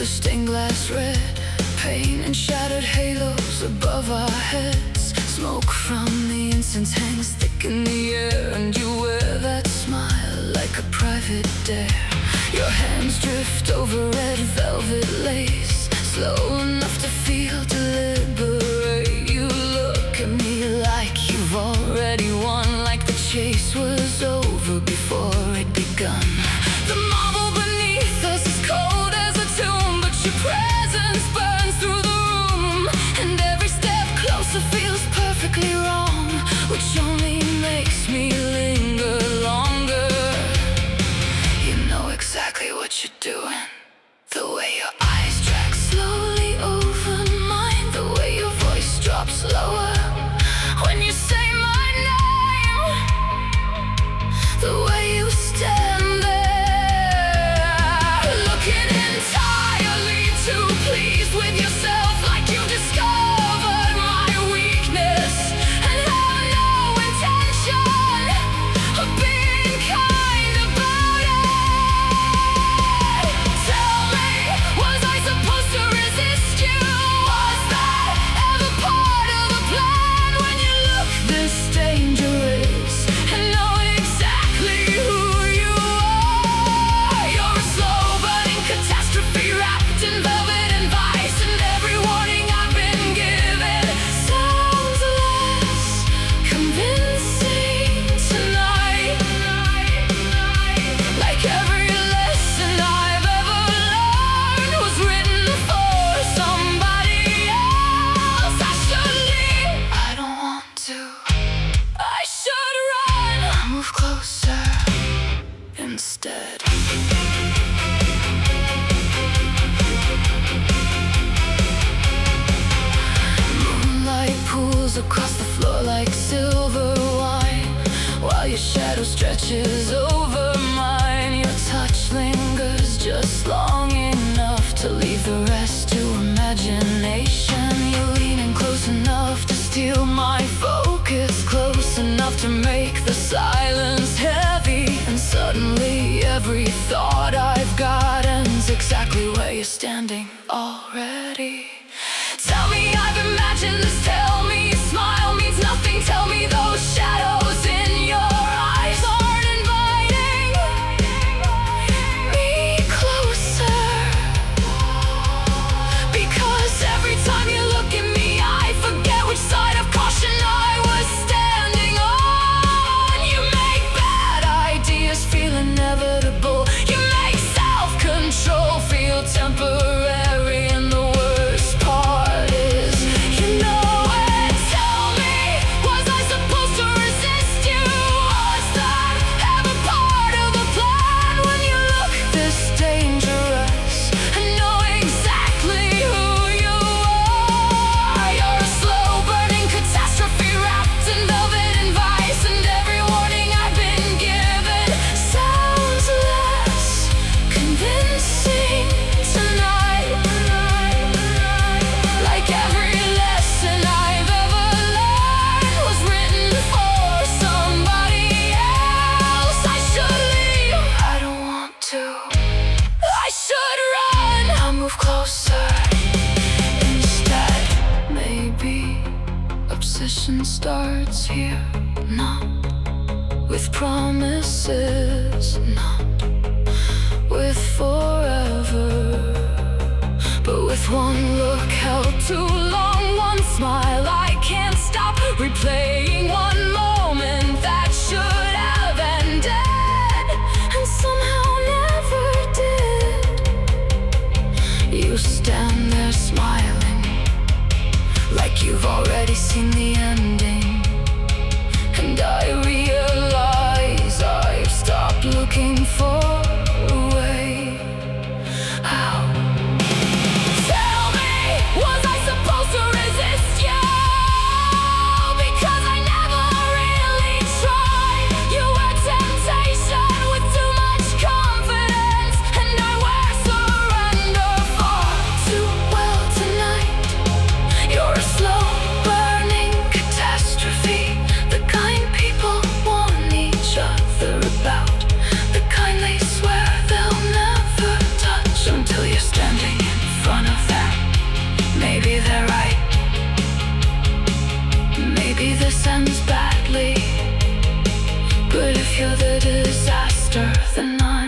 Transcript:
Stained glass red, paint and shattered halos above our heads. Smoke from the incense hangs thick in the air, and you wear that smile like a private dare. Your hands drift over red velvet lace, slow enough to feel deliberate. You look at me like you've already won, like the chase was over before it begun. The marble beneath us is cold as a tomb, but your presence burns through the room, and every step closer feels perfectly wrong, which only makes me linger longer. You know exactly what you're doing, the way your eyes drag slowly over mine, the way your voice drops lower when you say my name, the way you stand there, looking entirely too pleased with yourself, like you discovered my weakness and have no intention of being kind about it. Tell me, was I supposed to resist you? Was that ever part of the plan? When you look this dangerous and know exactly who you are, you're a slow burning catastrophe wrapped in velvet and vice, and every warning I've been given sounds less convincing tonight. Like every lesson I've ever learned was written for somebody else. I should leave, I don't want to. I should run, move closer instead. Moonlight pools across the floor like silver wine, while your shadow stretches over mine. Your touch lingers just long enough to leave the rest to imagination. You're leaning close enough to steal my focus, close enough to make the silence heavy, and suddenly every thought I've got ends exactly where you're standing already. Tell me I've imagined this, tell me a smile means nothing, tell me those shadows in your eyes aren't inviting me closer, because every time you look at me I forget which side of caution I was standing on. You make bad ideas feel inevitable, you make self-control feel temporary, and the worst part is you know it. Tell me, was I supposed to resist you? Was that ever part of the plan? When you look this dangerous and know exactly who you are, you're a slow burning catastrophe wrapped in velvet and vice, and every warning I've been given sounds less convincing tonight. Like every lesson I've ever learned was written for somebody else. I should leave, I don't want to. I should run, I'll move closer instead. Maybe obsession starts here, not with promises, not with forever, but with one look held too long, one smile I can't stop replaying, one moment that should have ended and somehow never did. You stand there smiling like you've already seen the ending, and I realize I've stopped looking You're the disaster, the night.